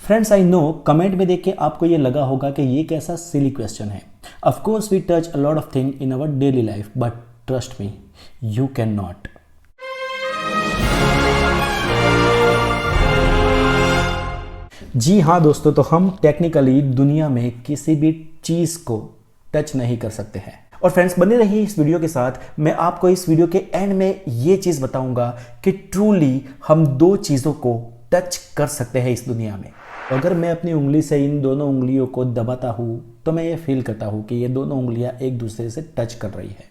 Friends I know comment में देख के आपको ये लगा होगा कि ये कैसा सिली क्वेश्चन है। Of course we touch a lot of thing in our daily life but trust me you can not. जी हाँ दोस्तों, तो हम टेक्निकली दुनिया में किसी भी चीज़ को टच नहीं कर सकते हैं। और फ्रेंड्स बने रहिए इस वीडियो के साथ। मैं आपको इस वीडियो के एंड में ये चीज़ बताऊंगा कि ट्रूली हम दो चीज़ों को टच कर सकते हैं इस दुनिया में। अगर मैं अपनी उंगली से इन दोनों उंगलियों को दबाता हूँ तो मैं ये फील करता हूँ कि ये दोनों उंगलियाँ एक दूसरे से टच कर रही है,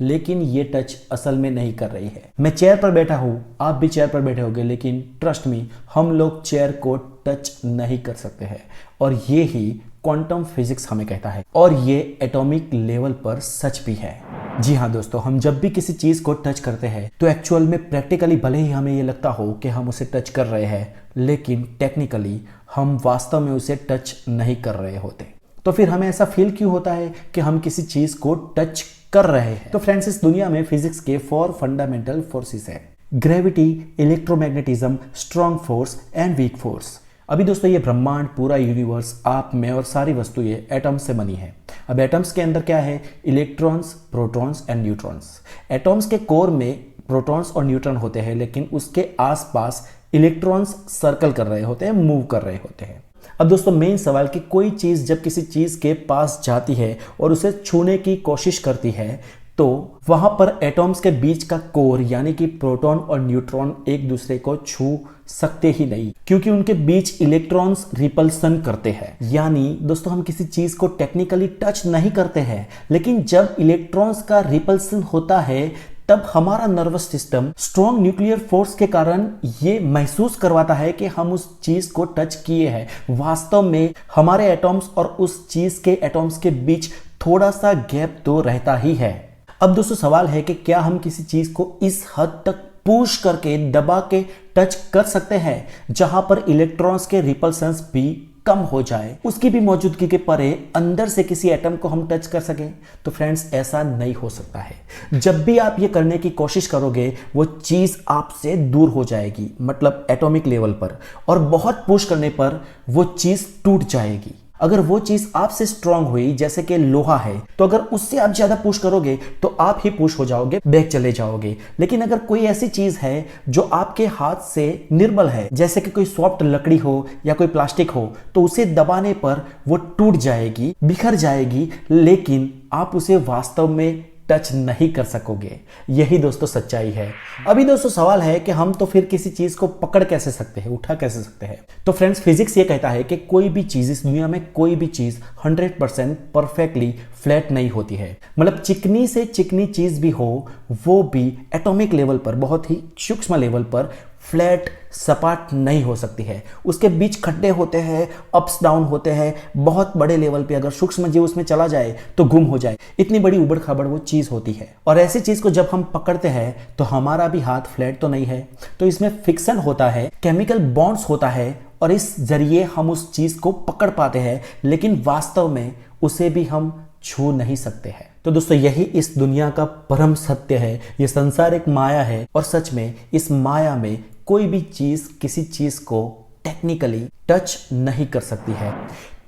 लेकिन ये टच असल में नहीं कर रही है। मैं चेयर पर बैठा हूँ, आप भी चेयर पर बैठे होंगे, लेकिन ट्रस्ट मी हम लोग चेयर को टच नहीं कर सकते हैं। और ये ही क्वांटम फिजिक्स हमें कहता है, और ये एटॉमिक लेवल पर सच भी है। जी हाँ दोस्तों, हम जब भी किसी चीज़ को टच करते हैं तो एक्चुअल में प्रैक्टिकली भले ही हमें ये लगता हो कि हम उसे टच कर रहे हैं, लेकिन टेक्निकली हम वास्तव में उसे टच नहीं कर रहे होते। तो फिर हमें ऐसा फील क्यों होता है कि हम किसी चीज़ को टच कर रहे हैं? तो फ्रेंड्स इस दुनिया में फिजिक्स के 4 फंडामेंटल फोर्सेस है: gravity, electromagnetism, strong force and weak force. अभी दोस्तों ये ब्रह्मांड, पूरा यूनिवर्स, आप में और सारी वस्तुएं एटम्स से बनी है। अब एटम्स के अंदर क्या है? Electrons, protons and neutrons. Atoms के कोर में प्रोटॉन्स और न्यूट्रॉन होते हैं, लेकिन उसके आसपास इलेक्ट्रॉन्स सर्कल कर रहे होते हैं, मूव कर रहे होते हैं। अब दोस्तों मेन सवाल कि कोई चीज़ जब किसी चीज़ के पास जाती है और उसे छूने की कोशिश करती है तो वहां पर एटॉम्स के बीच का कोर यानी कि प्रोटॉन और न्यूट्रॉन एक दूसरे को छू सकते ही नहीं, क्योंकि उनके बीच इलेक्ट्रॉन्स रिपल्सन करते हैं। यानी दोस्तों हम किसी चीज को टेक्निकली टच नहीं करते हैं, लेकिन जब इलेक्ट्रॉन्स का रिपल्सन होता है तब हमारा nervous system strong nuclear force के कारण ये महसूस करवाता है कि हम उस चीज को टच किए हैं। वास्तव में हमारे एटॉम्स और उस चीज के एटॉम्स के बीच थोड़ा सा गैप तो रहता ही है। अब दोस्तों सवाल है कि क्या हम किसी चीज को इस हद तक पुश करके, दबा के टच कर सकते हैं जहां पर इलेक्ट्रॉन्स के रिपल्सन्स भी कम हो जाए, उसकी भी मौजूदगी के परे अंदर से किसी एटम को हम टच कर सकें? तो फ्रेंड्स ऐसा नहीं हो सकता है। जब भी आप ये करने की कोशिश करोगे वो चीज आपसे दूर हो जाएगी, मतलब एटॉमिक लेवल पर, और बहुत पुश करने पर वो चीज टूट जाएगी। अगर वो चीज आपसे स्ट्रांग हुई, जैसे कि लोहा है, तो अगर उससे आप ज्यादा पुश करोगे तो आप ही पुश हो जाओगे, बैक चले जाओगे। लेकिन अगर कोई ऐसी चीज है जो आपके हाथ से निर्बल है, जैसे कि कोई सॉफ्ट लकड़ी हो या कोई प्लास्टिक हो, तो उसे दबाने पर वो टूट जाएगी, बिखर जाएगी, लेकिन आप उसे वास्तव में टच नहीं कर सकोगे। यही दोस्तों सच्चाई है। अभी दोस्तों सवाल है कि हम तो फिर किसी चीज को पकड़ कैसे सकते हैं, उठा कैसे सकते हैं? तो फ्रेंड्स फिजिक्स ये कहता है कि कोई भी चीज इस दुनिया में, कोई भी चीज 100% परफेक्टली फ्लैट नहीं होती है। मतलब चिकनी से चिकनी चीज भी हो, वो भी एटॉमिक लेवल पर, बहुत ही सूक्ष्म लेवल पर फ्लैट, सपाट नहीं हो सकती है। उसके बीच खड्डे होते हैं, अप्स डाउन होते हैं। बहुत बड़े लेवल पे अगर सूक्ष्म जीव उसमें चला जाए तो गुम हो जाए, इतनी बड़ी उबड़ खाबड़ वो चीज होती है। और ऐसी चीज को जब हम पकड़ते हैं तो हमारा भी हाथ फ्लैट तो नहीं है, तो इसमें फिक्सन होता है, केमिकल बॉन्ड्स होता है, और इस जरिए हम उस चीज को पकड़ पाते हैं, लेकिन वास्तव में उसे भी हम छू नहीं सकते हैं। तो दोस्तों यही इस दुनिया का परम सत्य है। ये संसार एक माया है, और सच में इस माया में कोई भी चीज किसी चीज को टेक्निकली टच नहीं कर सकती है।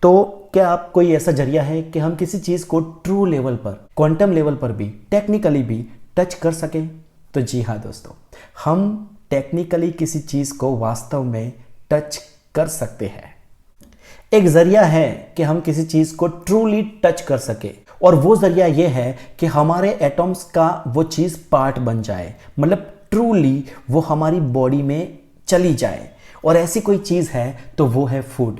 तो क्या आप कोई ऐसा जरिया है कि हम किसी चीज को ट्रू लेवल पर, क्वांटम लेवल पर भी, टेक्निकली भी टच कर सकें? तो जी हाँ दोस्तों, हम टेक्निकली किसी चीज को वास्तव में टच कर सकते हैं। एक जरिया है कि हम किसी चीज को ट्रूली टच कर सके, और वो जरिया ये है कि हमारे एटॉम्स का वो चीज पार्ट बन जाए, मतलब ट्रूली वो हमारी बॉडी में चली जाए। और ऐसी कोई चीज है तो वो है फूड।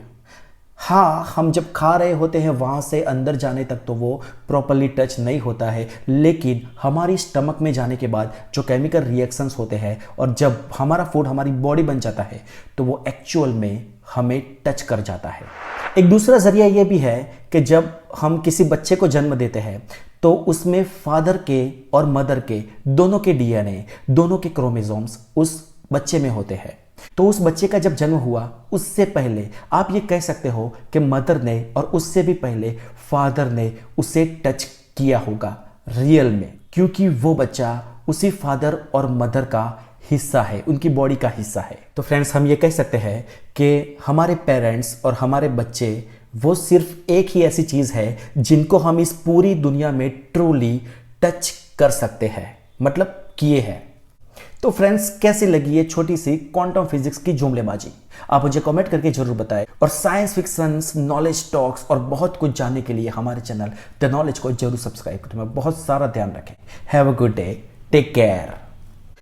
हाँ, हम जब खा रहे होते हैं वहां से अंदर जाने तक तो वो प्रॉपरली टच नहीं होता है, लेकिन हमारी स्टमक में जाने के बाद जो केमिकल रिएक्शंस होते हैं और जब हमारा फूड हमारी बॉडी बन जाता है तो वो एक्चुअल में हमें टच कर जाता है। एक दूसरा जरिया ये भी है कि जब हम किसी बच्चे को जन्म देते हैं तो उसमें फादर के और मदर के दोनों के डीएनए, दोनों के क्रोमोसोम्स उस बच्चे में होते हैं। तो उस बच्चे का जब जन्म हुआ उससे पहले आप ये कह सकते हो कि मदर ने और उससे भी पहले फादर ने उसे टच किया होगा रियल में, क्योंकि वो बच्चा उसी फादर और मदर का हिस्सा है, उनकी बॉडी का हिस्सा है। तो फ्रेंड्स, हम ये कह सकते हैं कि हमारे पेरेंट्स और हमारे बच्चे वो सिर्फ एक ही ऐसी चीज़ है जिनको हम इस पूरी दुनिया में ट्रूली टच कर सकते हैं, मतलब किए हैं। तो फ्रेंड्स, कैसी लगी ये छोटी सी क्वांटम फिजिक्स की जुमलेबाजी? आप मुझे कमेंट करके जरूर बताएं। और साइंस फिक्शन, नॉलेज टॉक्स और बहुत कुछ जानने के लिए हमारे चैनल द नॉलेज को जरूर सब्सक्राइब करें। बहुत सारा ध्यान रखें। Have a good day, take care.